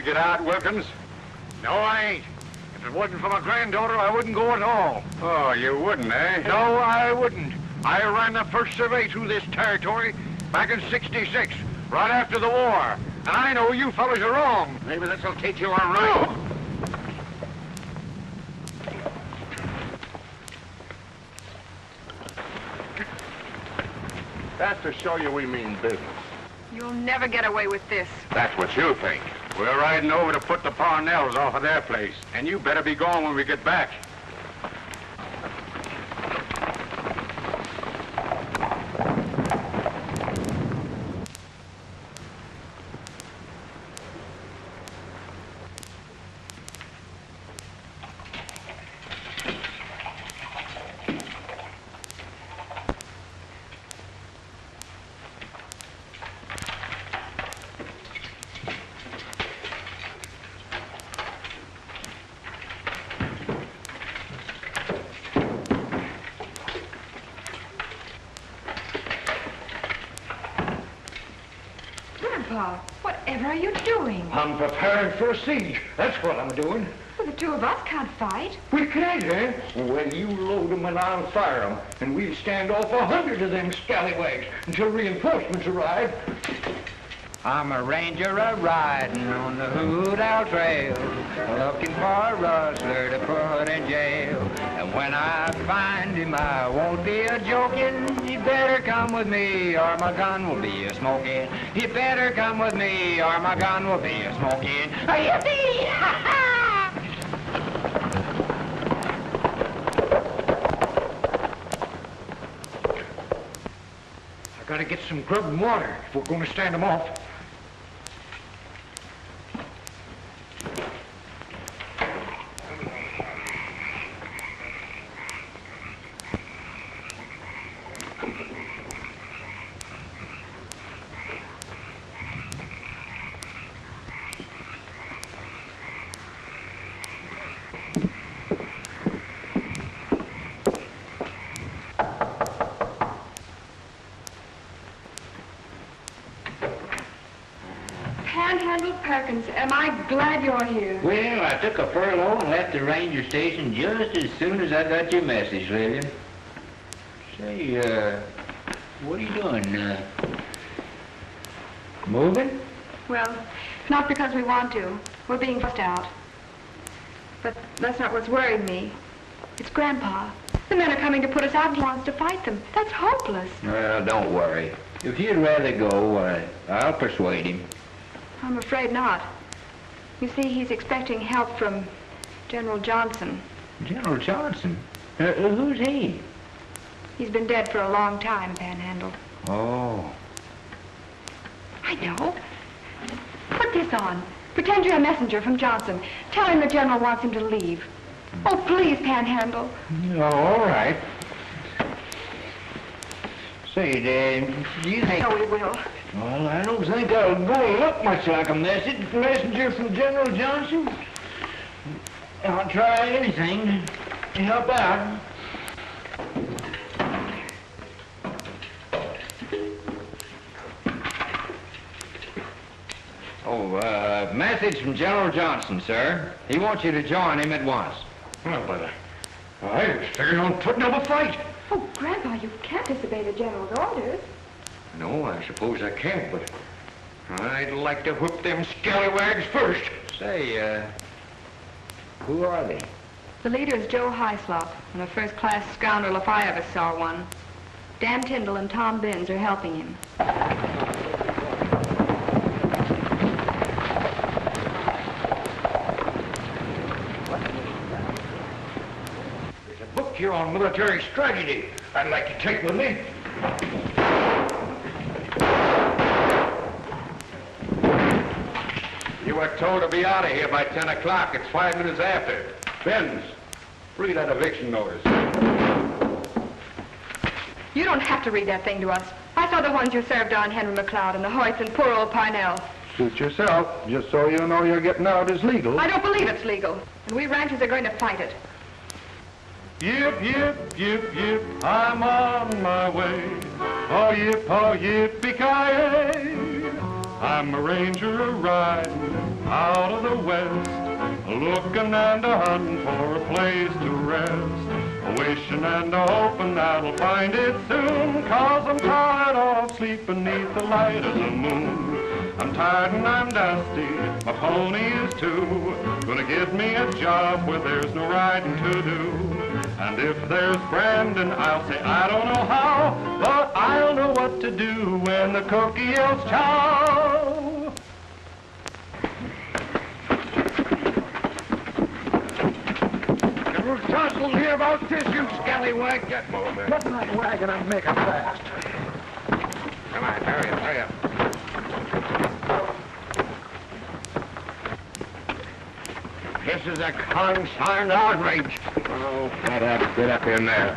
get out, Wilkins? No, I ain't. If it wasn't for my granddaughter, I wouldn't go at all. Oh, you wouldn't, eh? No, I wouldn't. I ran the first survey through this territory back in '66, right after the war. And I know you fellas are wrong. Maybe this'll teach you all right. That's to show you we mean business. You'll never get away with this. That's what you think. We're riding over to put the Parnells off of their place. And you better be gone when we get back. Grandpa, whatever are you doing? I'm preparing for a siege. That's what I'm doing. Well, the two of us can't fight. We can't, eh? Well, you load them and I'll fire them. And we'll stand off 100 of them scallywags until reinforcements arrive. I'm a ranger a-riding on the Hoot Owl Trail, looking for a rustler to put in jail. And when I find him, I won't be a-joking. You better come with me or my gun will be a-smoking. You better come with me or my gun will be a-smoking. Yippee! Ha-ha! I gotta get some grub and water if we're gonna stand them off. Panhandle Perkins, am I glad you're here. Well, I took a furlough and left the ranger station just as soon as I got your message, Lillian. Say, what are you doing? Moving? Well, not because we want to. We're being forced out. But that's not what's worried me. It's Grandpa. The men are coming to put us out and he wants to fight them. That's hopeless. Well, don't worry. If you'd rather go, I'll persuade him. I'm afraid not. You see, he's expecting help from General Johnson. General Johnson? Who's he? He's been dead for a long time, Panhandle. Oh. I know. Put this on. Pretend you're a messenger from Johnson. Tell him the General wants him to leave. Oh, please, Panhandle. Oh, all right. Say, do you think... No, we will. Well, I don't think I'll go look much like a messenger from General Johnson. I'll try anything to help out. Oh, message from General Johnson, sir. He wants you to join him at once. Well, but I was figuring on putting up a fight. Oh, Grandpa, you can't disobey the General's orders. No, I suppose I can't, but I'd like to whip them scallywags first. Say, who are they? The leader is Joe Hyslop, and a first-class scoundrel if I ever saw one. Dan Tyndall and Tom Binns are helping him. There's a book here on military strategy I'd like to take with me. You were told to be out of here by 10 o'clock. It's 5 minutes after. Benz, read that eviction notice. You don't have to read that thing to us. I saw the ones you served on Henry McLeod and the Hoyts and poor old Parnell. Suit yourself. Just so you know you're getting out is legal. I don't believe it's legal. And we ranchers are going to fight it. Yip, yip, yip, yip, I'm on my way. Oh, yippee-ki-yay. I'm a ranger a-riding out of the west, looking and a-hunting for a place to rest, wishing and a-hoping that I'll find it soon, 'cause I'm tired of sleeping beneath the light of the moon. I'm tired and I'm dusty, my pony is too. Gonna get me a job where there's no riding to do. And if there's Brandon, I'll say I don't know how, but I'll know what to do when the cookie yells chow. You jostled here about this, you scallywag. Get moving. Get in that wagon and make it fast. Come on, hurry up, hurry up. This is a consigned outrage. Oh, get up in there.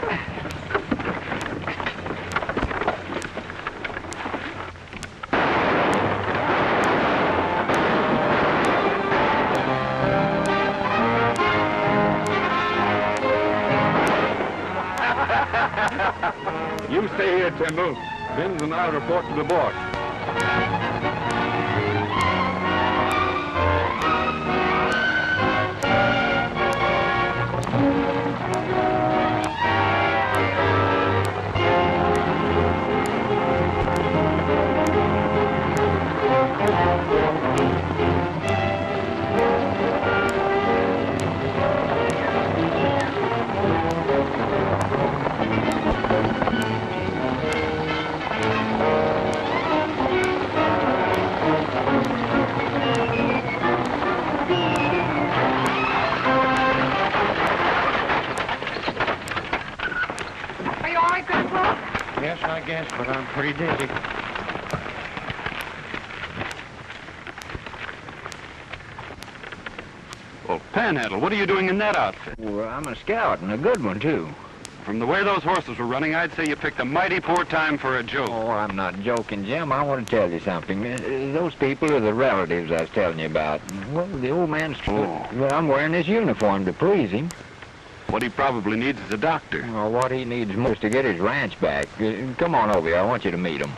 You stay here, Timbo. Vince and I'll report to the boss. Yes, I guess, but I'm pretty dizzy. Well, Panhandle, what are you doing in that outfit? Well, I'm a scout, and a good one, too. From the way those horses were running, I'd say you picked a mighty poor time for a joke. Oh, I'm not joking, Jim. I want to tell you something. Those people are the relatives I was telling you about. Well, the old man's... Oh. Well, I'm wearing this uniform to please him. What he probably needs is a doctor. Well, what he needs most to get his ranch back. Come on over here. I want you to meet him.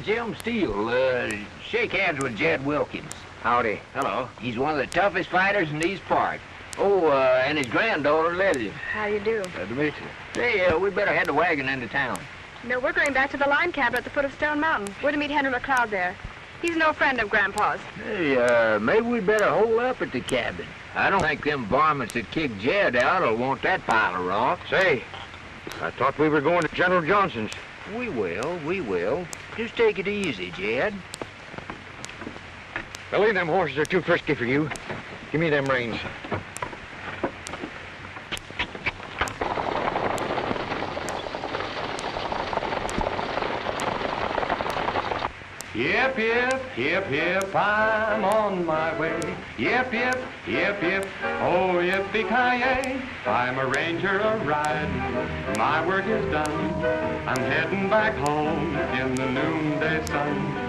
Jim Steele, shake hands with Jed Wilkins. Howdy. Hello. He's one of the toughest fighters in these parts. Oh, and his granddaughter, Lily. How you do? Glad to meet you. Hey, we better head the wagon into town. No, we're going back to the line cabin at the foot of Stone Mountain. We're to meet Henry McLeod there. He's no friend of Grandpa's. Hey, maybe we better hold up at the cabin. I don't think them varmints that kicked Jed out will want that pile of rocks. Say, I thought we were going to General Johnson's. We will. Just take it easy, Jed. Billy, them horses are too frisky for you. Give me them reins. Yip, yip, yip, yip, I'm on my way. Yip, yip, yip, yip, oh, yippee-ki-yay. I'm a ranger a-riding, my work is done. I'm heading back home in the noonday sun.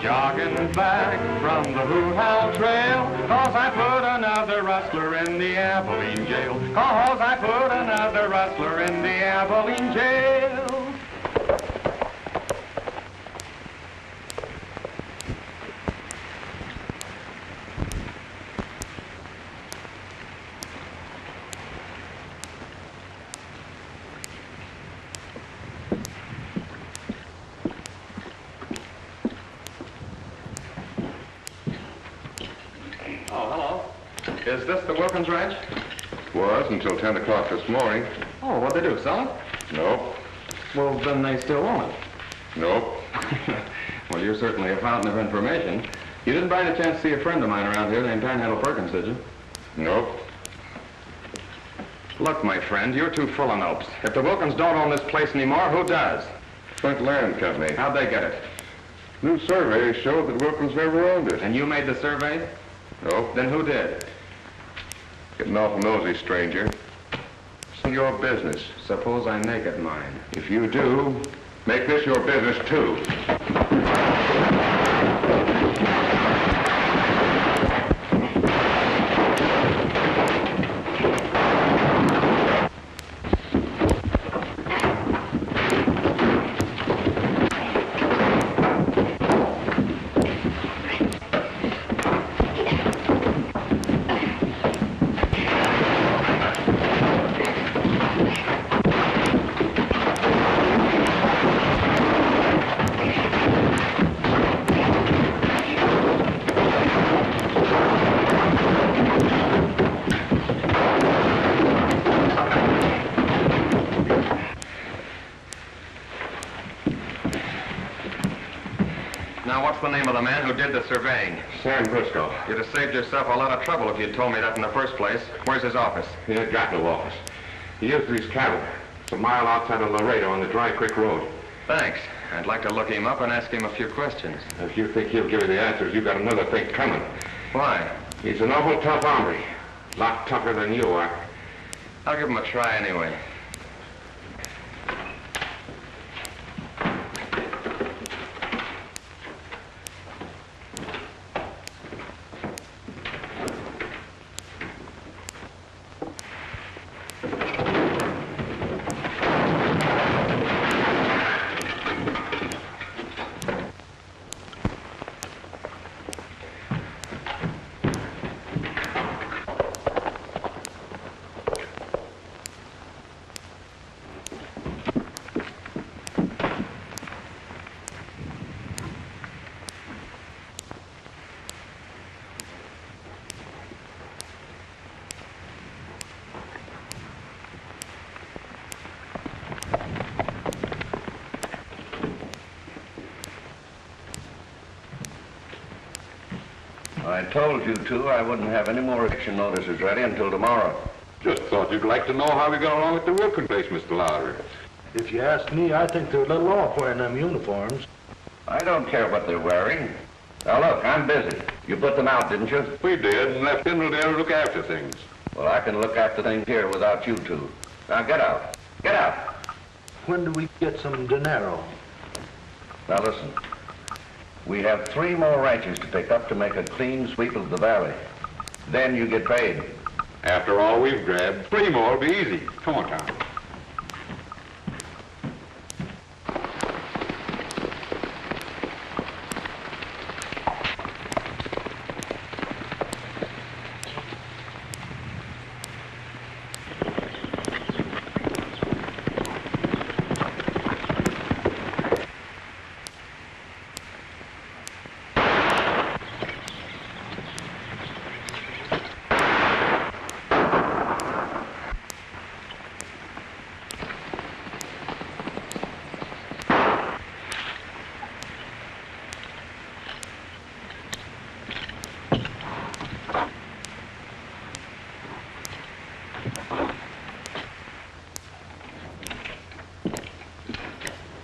Jogging back from the Hoo-How Trail, 'cause I put another rustler in the Abilene jail. 'Cause I put another rustler in the Abilene jail. Is this the Wilkins Ranch? Was until 10 o'clock this morning. Oh, what'd they do, sell it? Nope. Well, then they still own it. Nope. Well, you're certainly a fountain of information. You didn't by any chance see a friend of mine around here named Panhandle Perkins, did you? Nope. Look, my friend, you're too full of nopes. If the Wilkins don't own this place anymore, who does? Flint Land Company. How'd they get it? New survey showed that Wilkins never owned it. And you made the survey? Nope. Then who did? Getting awful nosy, stranger. It's your business. Suppose I make it mine. If you do, make this your business, too. Now, what's the name of the man who did the surveying? Sam Briscoe. You'd have saved yourself a lot of trouble if you'd told me that in the first place. Where's his office? He ain't got no office. He is for his cattle. It's a mile outside of Laredo on the Dry Creek Road. Thanks. I'd like to look him up and ask him a few questions. If you think he'll give you the answers, you got another thing coming. Why? He's an awful tough hombre. A lot tougher than you are. I'll give him a try anyway. I told you two I wouldn't have any more eviction notices ready until tomorrow. Just thought you'd like to know how we got along with the Wilkin place, Mr. Lowry. If you ask me, I think they're a little off wearing them uniforms. I don't care what they're wearing. Now look, I'm busy. You put them out, didn't you? We did, and left Kendall there to look after things. Well, I can look after things here without you two. Now get out. Get out. When do we get some dinero? Now listen. We have 3 more ranches to pick up to make a clean sweep of the valley. Then you get paid. After all we've grabbed, 3 more will be easy. Come on, Tom.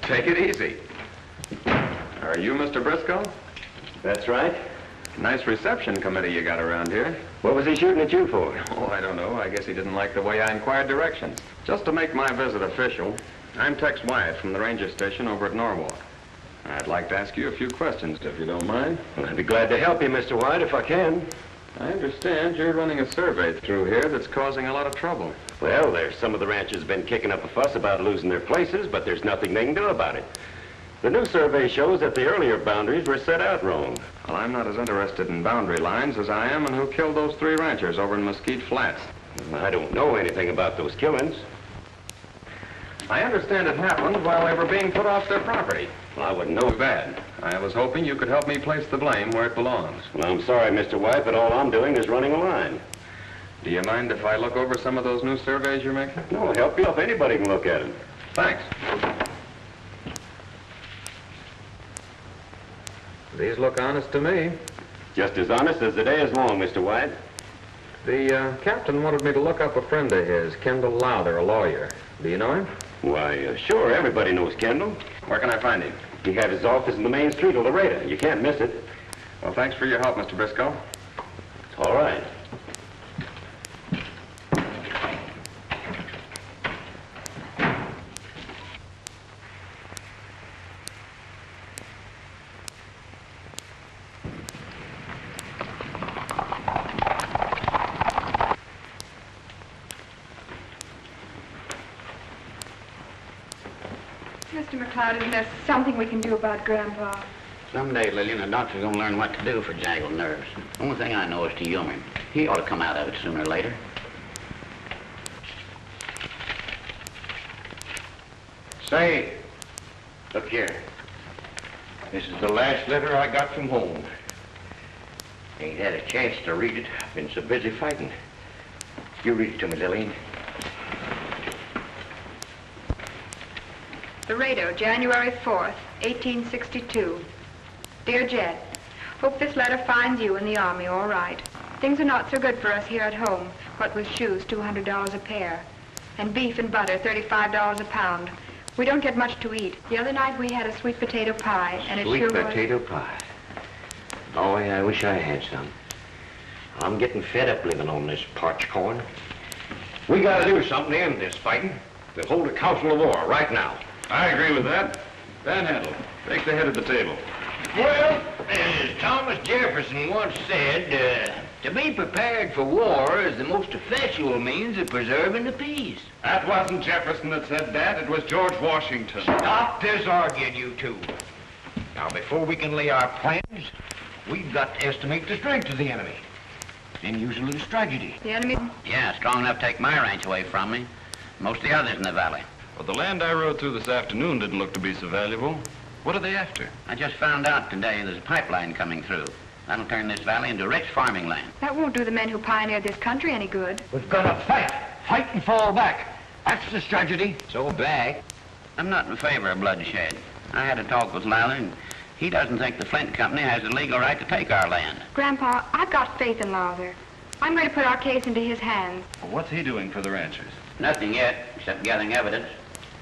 Take it easy. Are you Mr. Briscoe? That's right. Nice reception committee you got around here. What was he shooting at you for? Oh, I don't know. I guess he didn't like the way I inquired directions. Just to make my visit official, I'm Tex Wyatt from the ranger station over at Norwalk. I'd like to ask you a few questions, if you don't mind. Well, I'd be glad to help you, Mr. White, if I can. I understand you're running a survey through here that's causing a lot of trouble. Well, there's some of the ranchers been kicking up a fuss about losing their places, but there's nothing they can do about it. The new survey shows that the earlier boundaries were set out wrong. Well, I'm not as interested in boundary lines as I am in who killed those 3 ranchers over in Mesquite Flats. I don't know anything about those killings. I understand it happened while they were being put off their property. Well, I wouldn't know. Too bad. I was hoping you could help me place the blame where it belongs. Well, I'm sorry, Mr. White, but all I'm doing is running a line. Do you mind if I look over some of those new surveys you're making? No, I'll help you if anybody can look at them. Thanks. These look honest to me. Just as honest as the day is long, Mr. White. The captain wanted me to look up a friend of his, Kendall Lowther, a lawyer. Do you know him? Why, sure, everybody knows Kendall. Where can I find him? He had his office in the main street of Laredo. You can't miss it. Well, thanks for your help, Mr. Briscoe. All right. Mr. McLeod, isn't there something we can do about Grandpa? Someday, Lillian, the doctor's gonna learn what to do for jangled nerves. Only thing I know is to humor him. He ought to come out of it sooner or later. Say, look here. This is the last letter I got from home. Ain't had a chance to read it. I've been so busy fighting. You read it to me, Lillian. Laredo, January 4th, 1862. Dear Jed, hope this letter finds you in the Army all right. Things are not so good for us here at home, what with shoes, $200 a pair, and beef and butter, $35 a pound. We don't get much to eat. The other night we had a sweet potato pie, and it Sweet sure was... potato pie. Oh, yeah, I wish I had some. I'm getting fed up living on this parched corn. We gotta do something to end this fighting. We'll hold a council of war right now. I agree with that. Panhandle, take the head of the table. Well, as Thomas Jefferson once said, to be prepared for war is the most effectual means of preserving the peace. That wasn't Jefferson that said that. It was George Washington. Stop this arguing, you two. Now, before we can lay our plans, we've got to estimate the strength of the enemy. Then usually it's tragedy. The enemy... Yeah, strong enough to take my ranch away from me. Most of the others in the valley. Well, the land I rode through this afternoon didn't look to be so valuable. What are they after? I just found out today there's a pipeline coming through. That'll turn this valley into rich farming land. That won't do the men who pioneered this country any good. We've got to fight. Fight and fall back. That's the strategy. So back. I'm not in favor of bloodshed. I had a talk with Lowther, and he doesn't think the Flint Company has the legal right to take our land. Grandpa, I've got faith in Lowther. I'm going to put our case into his hands. Well, what's he doing for the ranchers? Nothing yet, except gathering evidence.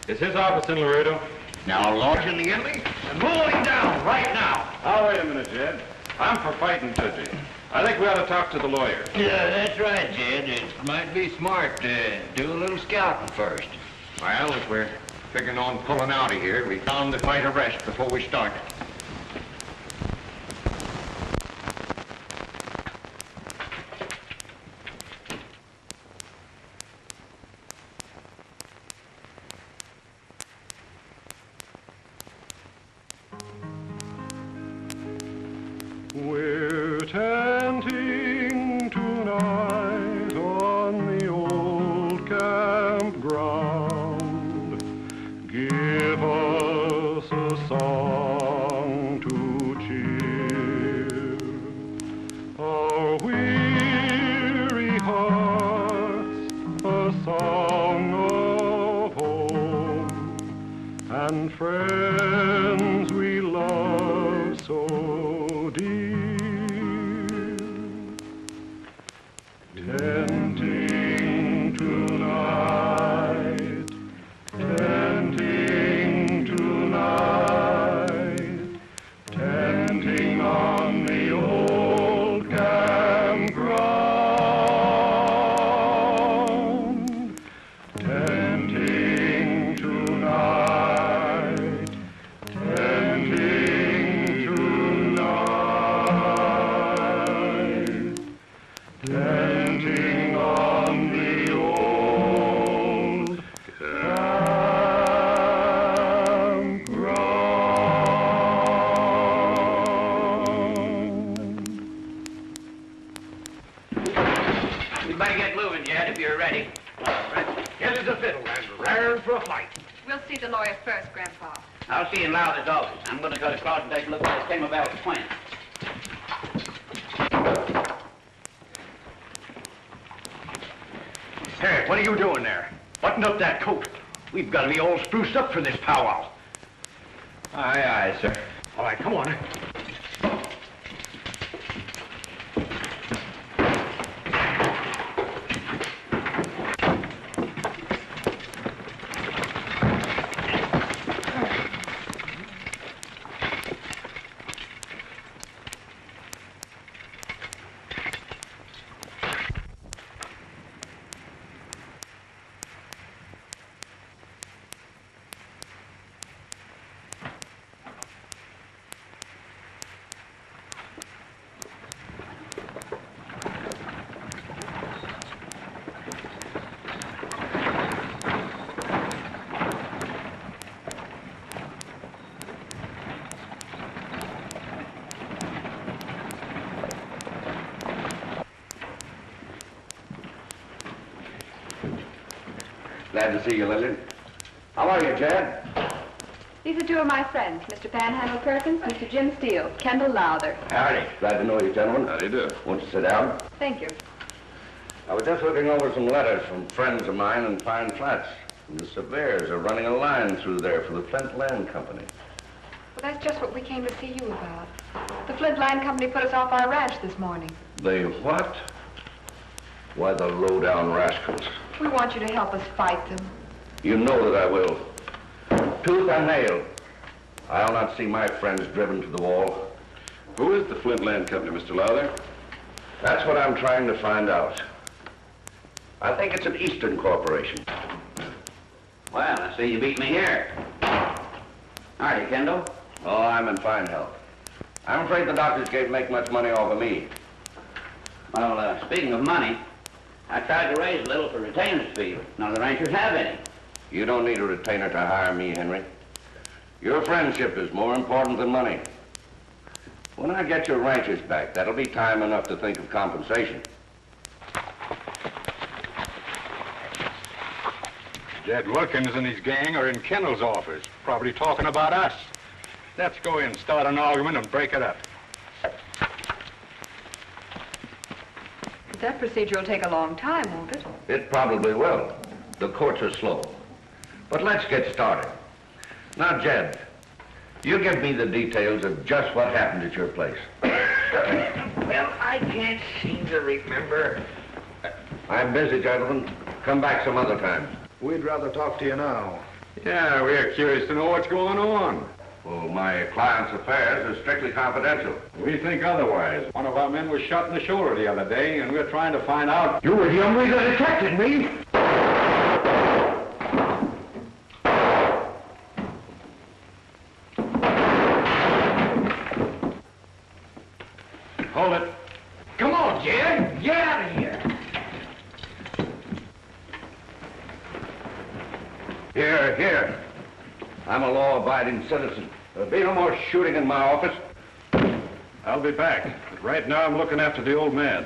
Is his office in Laredo? Now, Lord, In the enemy and move him down right now. Oh, wait a minute, Jed. I'm for fighting Tudgy. I think we ought to talk to the lawyer. Yeah, that's right, Jed. It might be smart to do a little scouting first. Well, if we're figuring on pulling out of here, we found to fight a rest before we start. We're tenting tonight on the old campground. Give us a song to cheer our weary hearts, a song of home and friends we love so dear. Tenting tonight, tenting tonight, tenting on the old campground. Tenting tonight, tenting tonight, tenting on the old campground. We better get moving, Jed, if you're ready. Get us a fiddle and raring for a fight. We'll see the lawyer first, Grandpa. I'll see you in Lowther's office. I'm going to cut across and take a look at this Timberville plant. Hey, what are you doing there? Button up that coat. We've got to be all spruced up for this powwow. Aye, aye, sir. All right, come on. Glad to see you, Lillian. How are you, Jed? These are two of my friends, Mr. Panhandle Perkins, Mr. Jim Steele, Kendall Lowther. Howdy. Glad to know you, gentlemen. How do you do? Won't you sit down? Thank you. I was just looking over some letters from friends of mine in Pine Flats. The Severes are running a line through there for the Flint Land Company. Well, that's just what we came to see you about. The Flint Land Company put us off our ranch this morning. They what? Why, the low-down rascals. We want you to help us fight them. You know that I will. Tooth and nail. I'll not see my friends driven to the wall. Who is the Flint Land Company, Mr. Lowther? That's what I'm trying to find out. I think it's an Eastern corporation. Well, I see you beat me here. Howdy, Kendall. Oh, I'm in fine health. I'm afraid the doctors can't make much money off of me. Well, speaking of money, I tried to raise a little for retainer's fee. None of the ranchers have any. You don't need a retainer to hire me, Henry. Your friendship is more important than money. When I get your ranches back, that'll be time enough to think of compensation. Jed Wilkins and his gang are in Kendall's office, probably talking about us. Let's go in, start an argument, and break it up. That procedure will take a long time, won't it? It probably will. The courts are slow. But let's get started. Now, Jed, you give me the details of just what happened at your place. Well, I can't seem to remember. I'm busy, gentlemen. Come back some other time. We'd rather talk to you now. Yeah, we're curious to know what's going on. Well, my client's affairs are strictly confidential. We think otherwise. One of our men was shot in the shoulder the other day, and we're trying to find out... You were the hombre that attacked me. Hold it. Come on, Jed. Get out of here. Here. I'm a law-abiding citizen. There'll be no more shooting in my office. I'll be back. But right now, I'm looking after the old man.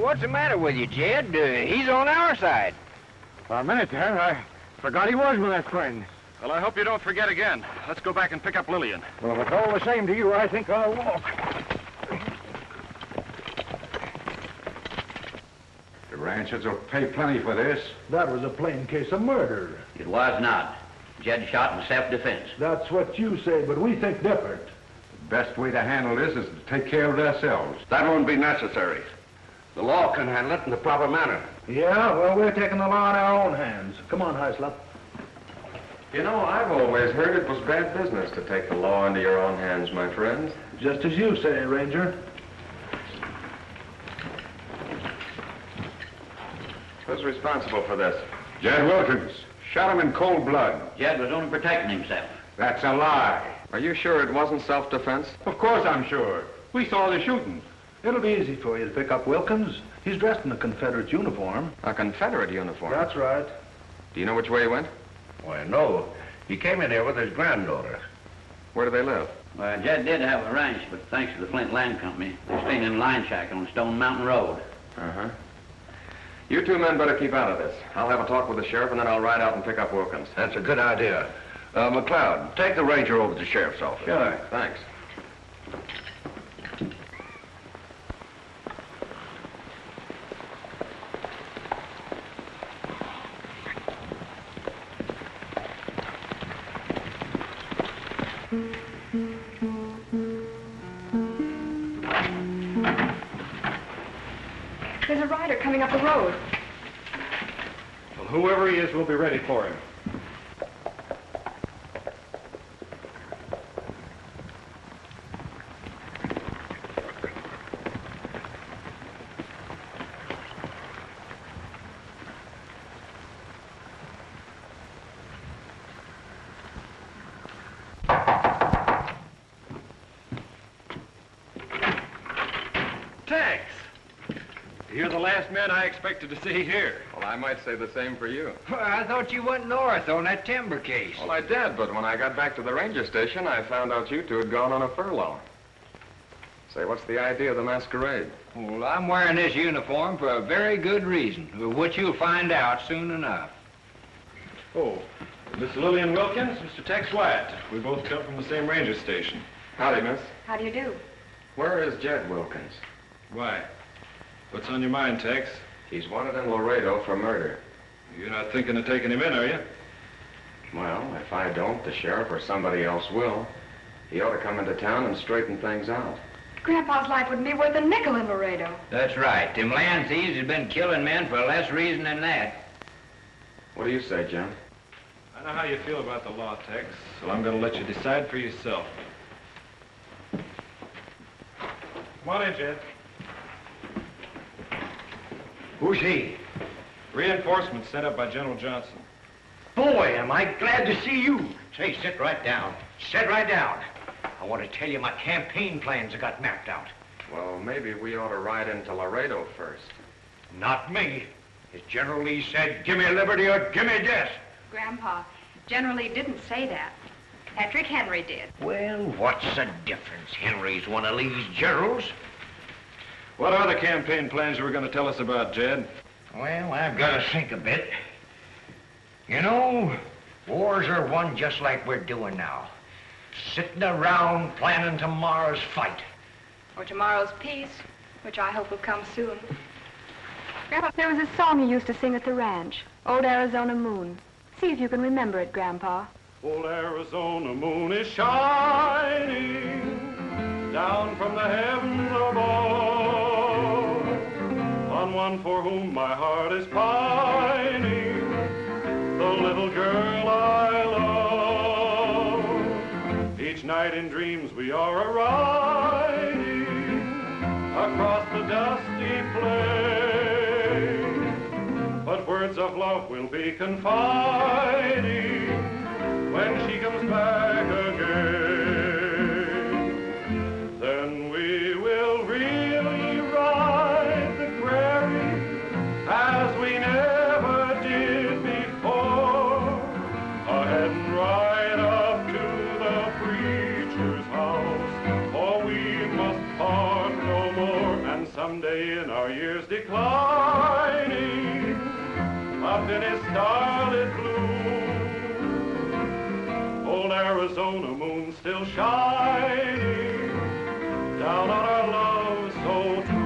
What's the matter with you, Jed? He's on our side. For a minute there, I forgot he was my friend. Well, I hope you don't forget again. Let's go back and pick up Lillian. Well, if it's all the same to you, I think I'll walk. The ranchers will pay plenty for this. That was a plain case of murder. It was not. Jed shot in self-defense. That's what you say, but we think different. The best way to handle this is to take care of it ourselves. That won't be necessary. The law can handle it in the proper manner. Yeah, well, we're taking the law in our own hands. Come on, Hyslop. You know, I've always heard it was bad business to take the law into your own hands, my friend. Just as you say, Ranger. Who's responsible for this? Jed Wilkins. Shot him in cold blood. Jed was only protecting himself. That's a lie. Are you sure it wasn't self-defense? Of course I'm sure. We saw the shooting. It'll be easy for you to pick up Wilkins. He's dressed in a Confederate uniform. A Confederate uniform? That's right. Do you know which way he went? Why, no. He came in here with his granddaughter. Where do they live? Well, Jed did have a ranch, but thanks to the Flint Land Company, they're staying in a line shack on Stone Mountain Road. Uh-huh. You two men better keep out of this. I'll have a talk with the sheriff, and then I'll ride out and pick up Wilkins. That's a good idea. McLeod, take the ranger over to the sheriff's office. Sure. Thanks. There's a rider coming up the road. Well, whoever he is, we'll be ready for him. Tex! You're the last man I expected to see here. Well, I might say the same for you. Well, I thought you went north on that timber case. Well, I did, but when I got back to the ranger station, I found out you two had gone on a furlough. Say, what's the idea of the masquerade? Well, I'm wearing this uniform for a very good reason, which you'll find out soon enough. Oh, Miss Lillian Wilkins, Mr. Tex Wyatt. We both come from the same ranger station. Howdy, miss. How do you do? Where is Jed Wilkins? Why? What's on your mind, Tex? He's wanted in Laredo for murder. You're not thinking of taking him in, are you? Well, if I don't, the sheriff or somebody else will. He ought to come into town and straighten things out. Grandpa's life wouldn't be worth a nickel in Laredo. That's right. Them land thieves have been killing men for less reason than that. What do you say, Jim? I know how you feel about the law, Tex, so I'm going to let you decide for yourself. Come on in, Jed. Who's he? Reinforcements sent up by General Johnson. Boy, am I glad to see you. Say, sit right down. Sit right down. I want to tell you my campaign plans have got mapped out. Well, maybe we ought to ride into Laredo first. Not me. As General Lee said, give me liberty or give me death. Grandpa, General Lee didn't say that. Patrick Henry did. Well, what's the difference? Henry's one of Lee's generals. What are the campaign plans you were going to tell us about, Jed? Well, I've got to think a bit. You know, wars are won just like we're doing now. Sitting around planning tomorrow's fight. Or tomorrow's peace, which I hope will come soon. Grandpa, there was a song you used to sing at the ranch, Old Arizona Moon. See if you can remember it, Grandpa. Old Arizona moon is shining down from the heavens above on one for whom my heart is pining, the little girl I love. Each night in dreams we are a-riding across the dusty plain, but words of love will be confiding when she comes back again. Then we will really ride the prairie as we never did before, ahead and right up to the preacher's house, for we must part no more, and someday in our years declining, up in his starlit blue, old Arizona moon still shining down on our love so true.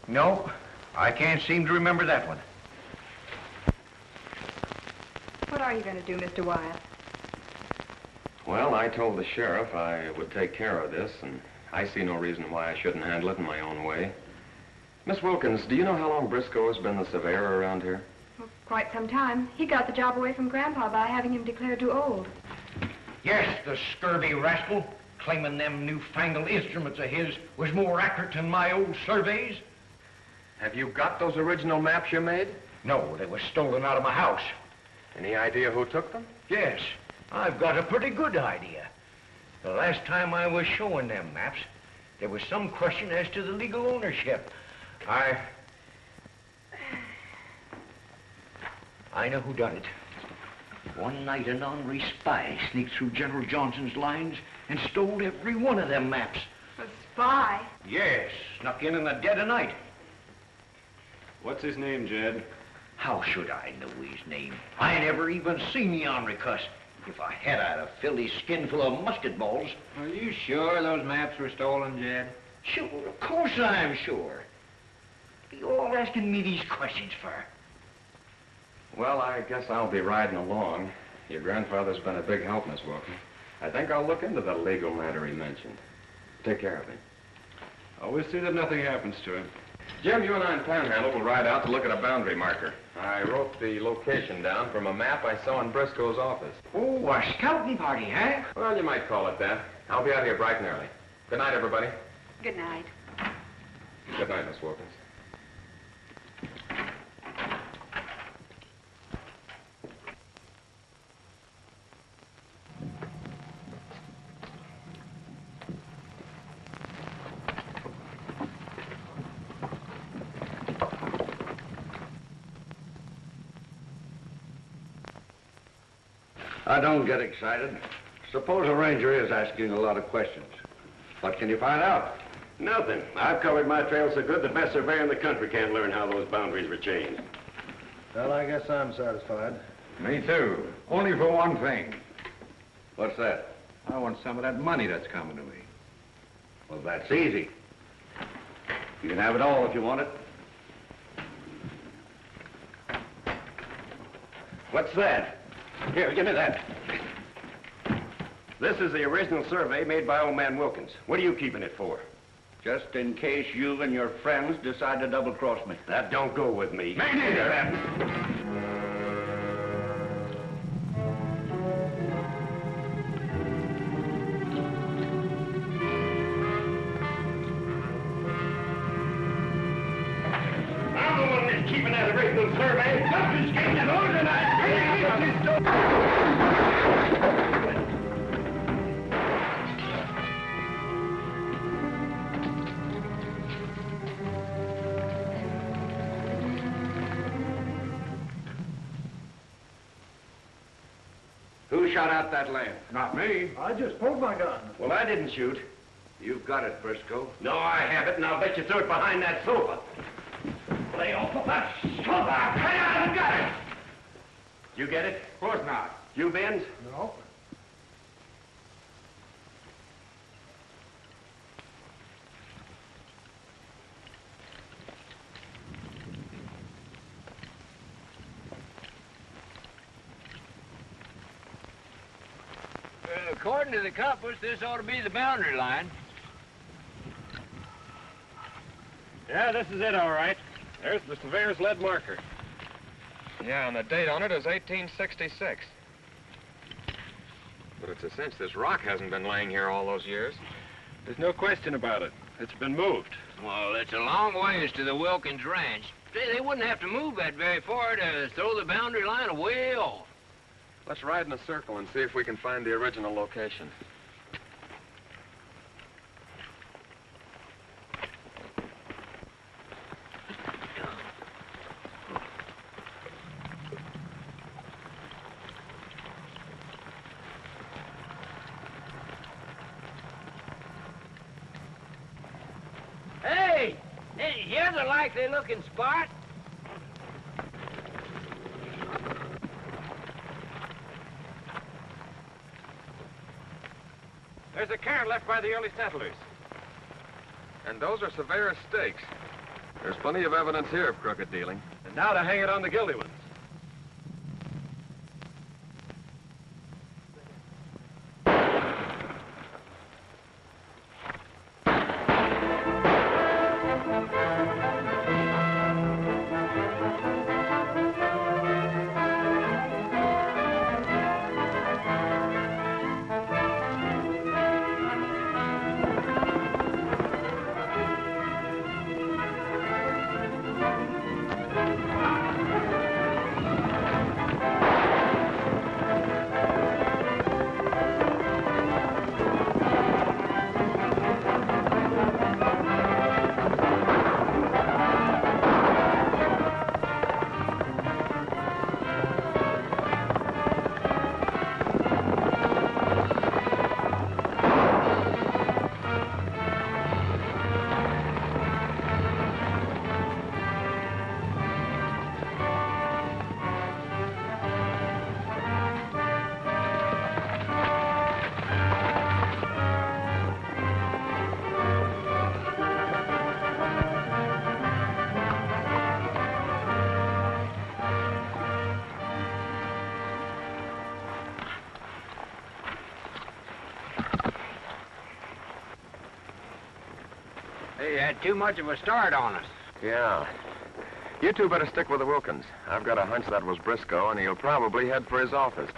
No, I can't seem to remember that one. What are you going to do, Mr. Wyatt? Well, I told the sheriff I would take care of this, and I see no reason why I shouldn't handle it in my own way. Miss Wilkins, do you know how long Briscoe has been the surveyor around here? Well, quite some time. He got the job away from Grandpa by having him declared too old. Yes, the scurvy rascal, claiming them newfangled instruments of his was more accurate than my old surveys. Have you got those original maps you made? No, they were stolen out of my house. Any idea who took them? Yes, I've got a pretty good idea. The last time I was showing them maps, there was some question as to the legal ownership. I know who done it. One night, an ornery spy sneaked through General Johnson's lines and stole every one of them maps. A spy? Yes, snuck in the dead of night. What's his name, Jed? How should I know his name? I never even seen the ornery cuss. If I had, I'd have filled his skin full of musket balls. Are you sure those maps were stolen, Jed? Sure, of course I'm sure. What are you all asking me these questions for? Well, I guess I'll be riding along. Your grandfather's been a big help, Miss Wilkins. I think I'll look into the legal matter he mentioned. Take care of him. Always see that nothing happens to him. Jim, you and I in Panhandle will ride out to look at a boundary marker. I wrote the location down from a map I saw in Briscoe's office. Oh, a scouting party, huh? Well, you might call it that. I'll be out here bright and early. Good night, everybody. Good night. Good night, Miss Wilkins. I don't get excited. Suppose a ranger is asking a lot of questions. What can you find out? Nothing. I've covered my trail so good the best surveyor in the country can't learn how those boundaries were changed. Well, I guess I'm satisfied. Me too. Only for one thing. What's that? I want some of that money that's coming to me. Well, that's easy. You can have it all if you want it. What's that? Here, give me that. This is the original survey made by old man Wilkins. What are you keeping it for? Just in case you and your friends decide to double-cross me. That don't go with me. Me neither. Keeping that original survey. Nothing's getting it organized. Who shot out that lamp? Not me. I just pulled my gun. Well, I didn't shoot. You've got it, Briscoe. No, I haven't, and I'll bet you threw it behind that sofa. Lay off of that sofa. I haven't got it. You get it? Of course not. You, Benz? No. According to the compass, this ought to be the boundary line. Yeah, this is it, all right. There's the surveyor's lead marker. Yeah, and the date on it is 1866. But it's a cinch this rock hasn't been laying here all those years. There's no question about it. It's been moved. Well, it's a long ways to the Wilkins Ranch. They wouldn't have to move that very far to throw the boundary line way off. Let's ride in a circle and see if we can find the original location. Hey, here's a likely-looking spot. There's a cairn left by the early settlers. And those are surveyor's stakes. There's plenty of evidence here of crooked dealing. And now to hang it on the guilty ones. They had too much of a start on us. Yeah. You two better stick with the Wilkins. I've got a hunch that was Briscoe, and he'll probably head for his office.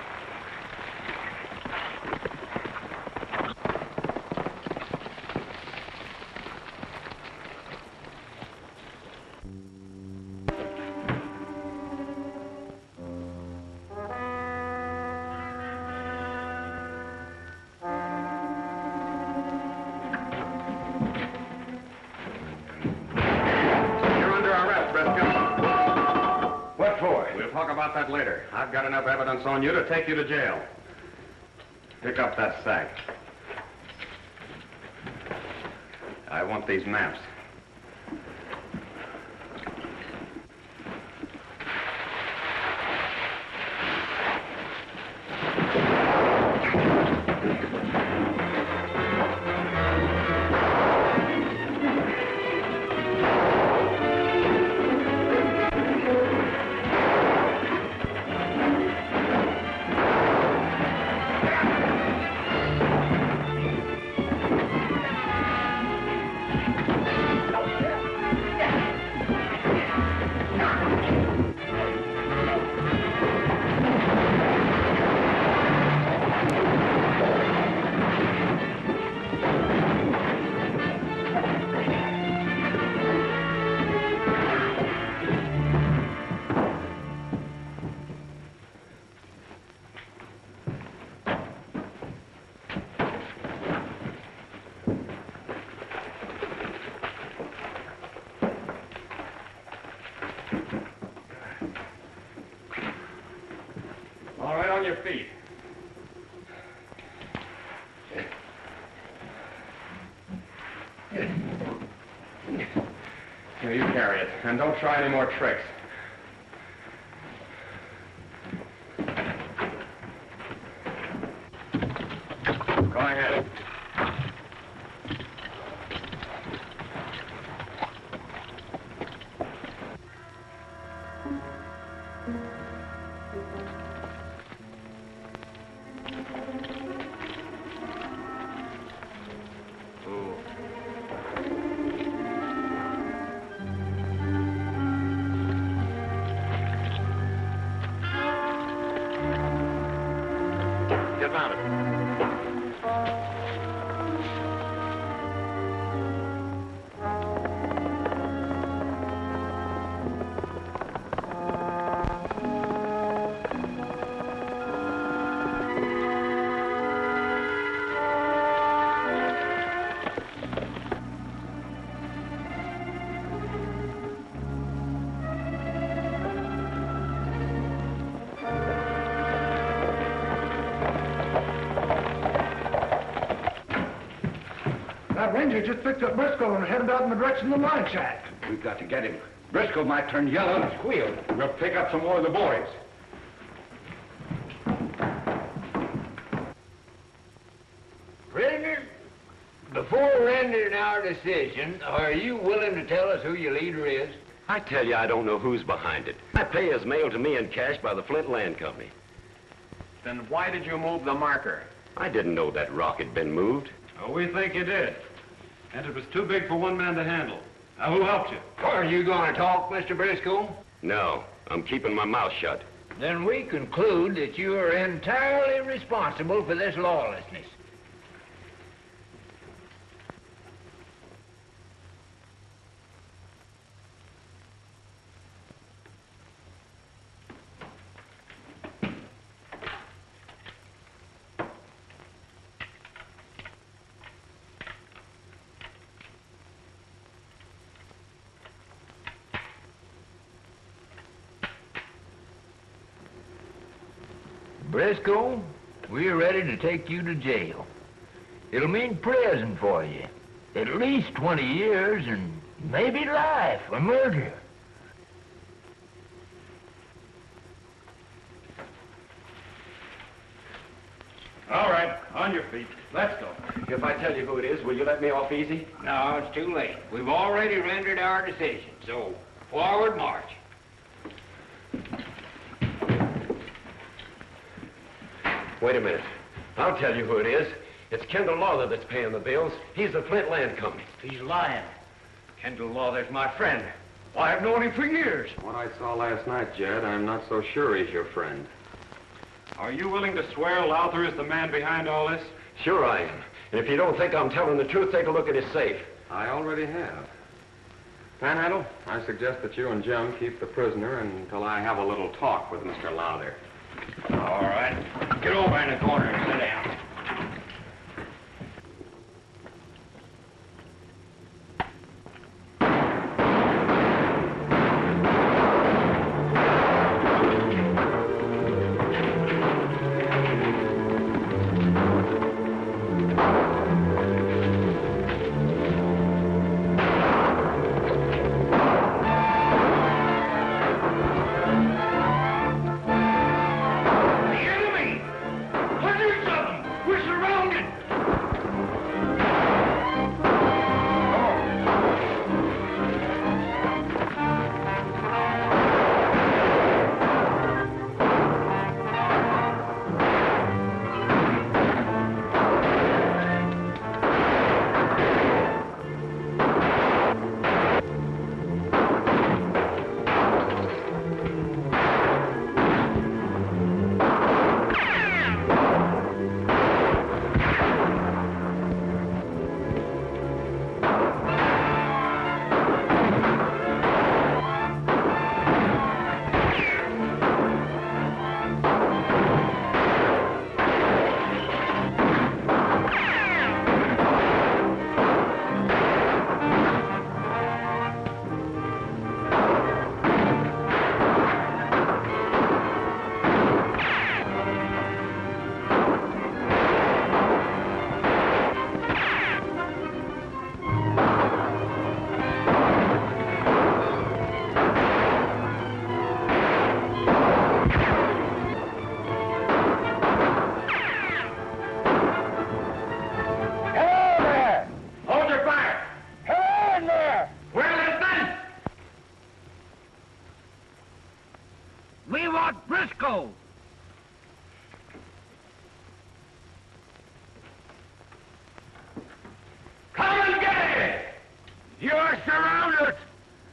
We'll talk about that later. I've got enough evidence on you to take you to jail. Pick up that sack. I want these maps. All right, on your feet. Here, you carry it. And don't try any more tricks. Go ahead. Get mounted. That ranger just picked up Briscoe and headed out in the direction of the mine shack. We've got to get him. Briscoe might turn yellow and squeal. We'll pick up some more of the boys. Prisoner, before rendering our decision, are you willing to tell us who your leader is? I tell you, I don't know who's behind it. My pay is mailed to me in cash by the Flint Land Company. Then why did you move the marker? I didn't know that rock had been moved. Oh, we think you did. And it was too big for one man to handle. Now, who helped you? Are you going to talk, Mr. Briscoe? No, I'm keeping my mouth shut. Then we conclude that you are entirely responsible for this lawlessness. Briscoe, we're ready to take you to jail. It'll mean prison for you. At least 20 years and maybe life for murder. All right, on your feet. Let's go. If I tell you who it is, will you let me off easy? No, it's too late. We've already rendered our decision, so forward march. Wait a minute. I'll tell you who it is. It's Kendall Lawler that's paying the bills. He's the Flint Land Company. He's lying. Kendall Lawler's my friend. Why, I've known him for years. What I saw last night, Jed, I'm not so sure he's your friend. Are you willing to swear Lowther is the man behind all this? Sure I am. And if you don't think I'm telling the truth, take a look at his safe. I already have. Panhandle, I suggest that you and Jim keep the prisoner until I have a little talk with Mr. Lowther. All right. Get over in the corner and sit down.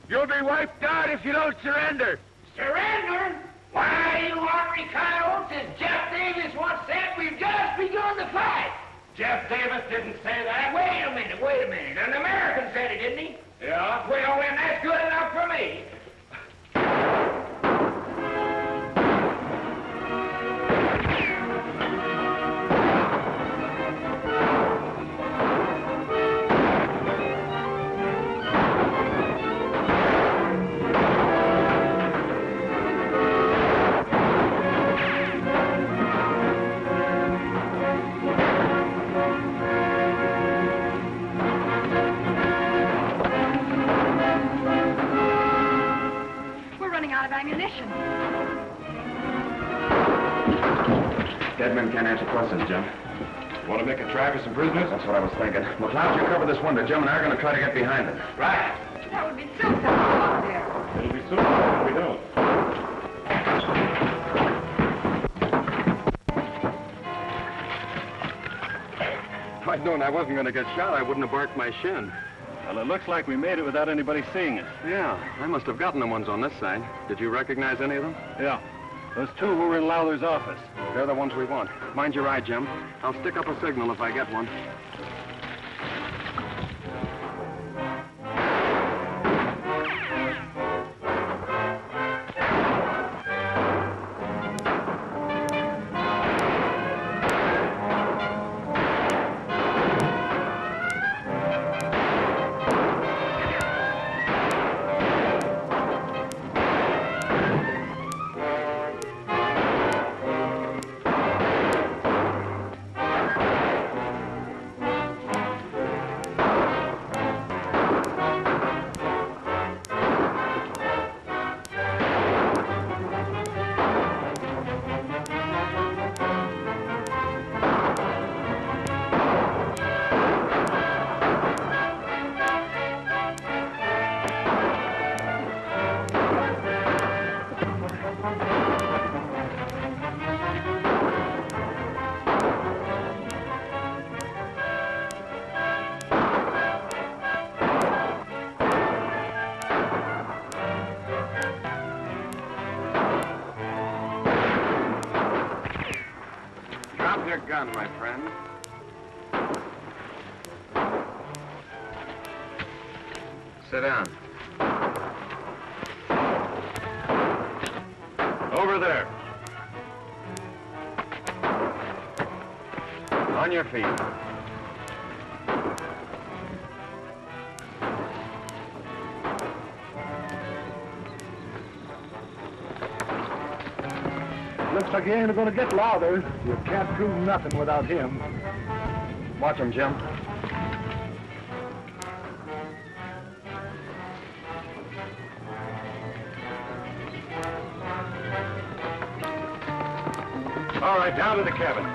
You'll be wiped out if you don't surrender. Surrender? Why, you ornery coyotes, as Jeff Davis once said, we've just begun the fight. Jeff Davis didn't say that. Wait a minute. An American said it, didn't he? Yeah? Well, then that's good enough for me. Ammunition. Dead men can't answer questions, Jim. Want to make a try for some prisoners? That's what I was thinking. McLeod, you cover this window. Jim and I are going to try to get behind them. Right. That would be so tough out there. It'll be soon if we don't. If I'd known I wasn't going to get shot, I wouldn't have barked my shin. Well, it looks like we made it without anybody seeing us. Yeah, I must have gotten the ones on this side. Did you recognize any of them? Yeah. Those two who were in Lowther's office. They're the ones we want. Mind your eye, Jim. I'll stick up a signal if I get one. Your gun, my friend. Sit down. Over there. On your feet. Looks like you ain't gonna get Lowther. You can't prove nothing without him. Watch him, Jim. All right, down to the cabin.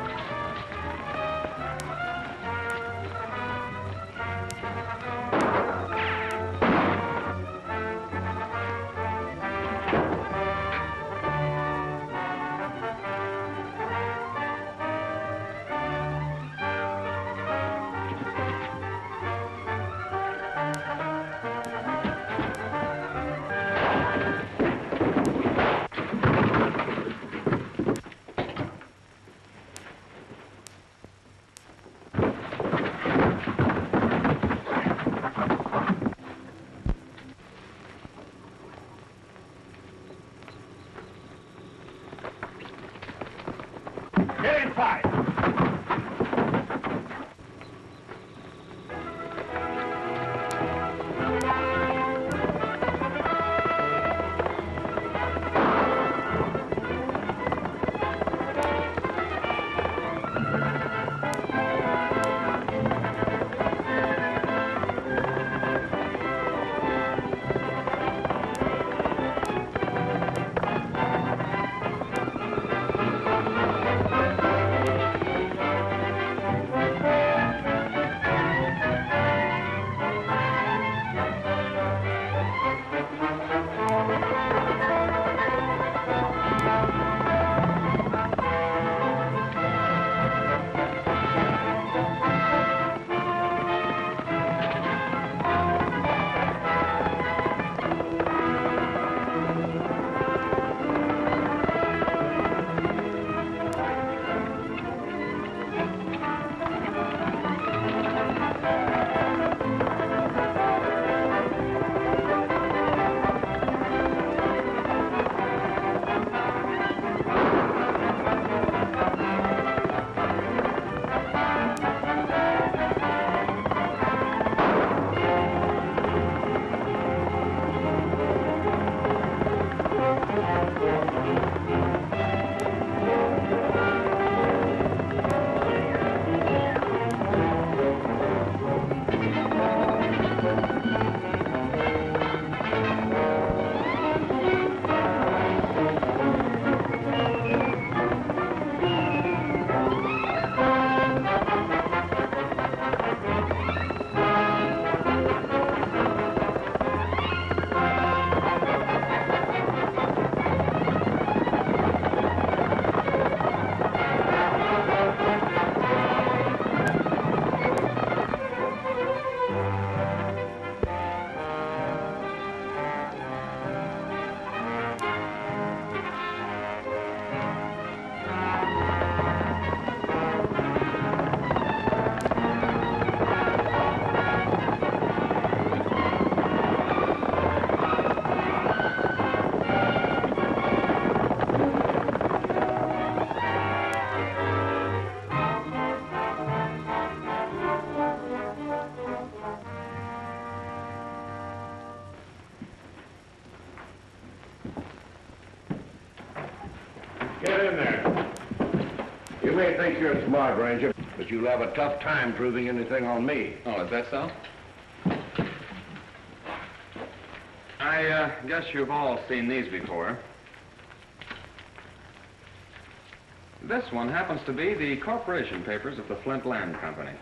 may think you're smart, Ranger, but you'll have a tough time proving anything on me. Oh, is that so? I guess you've all seen these before. This one happens to be the corporation papers of the Flint Land Company.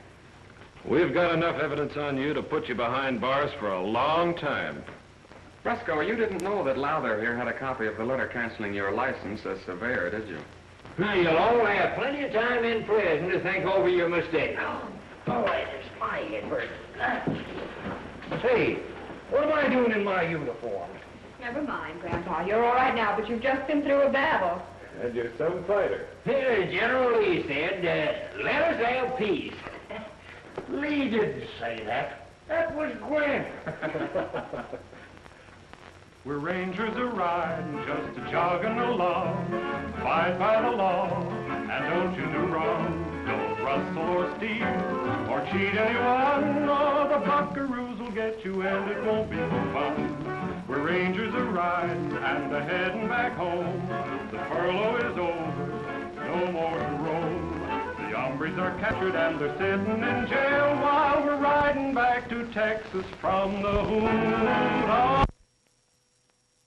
We've got enough evidence on you to put you behind bars for a long time. Briscoe, you didn't know that Lowther here had a copy of the letter canceling your license as surveyor, did you? Now, you'll all have plenty of time in prison to think over your mistake. All right, it's my head first. Say, what am I doing in my uniform? Never mind, Grandpa. You're all right now, but you've just been through a battle. And you're some fighter. Here, General Lee said, let us have peace. Lee didn't say that. That was Grant. We're rangers a-riding, just a-jogging along. Fight by the law, and don't you do wrong. Don't rustle or steal, or cheat anyone, or the buckaroos will get you, and it won't be fun. We're rangers a-riding, and a-heading back home. The furlough is over, no more to roam. The hombres are captured, and they're sitting in jail, while we're riding back to Texas from the hood.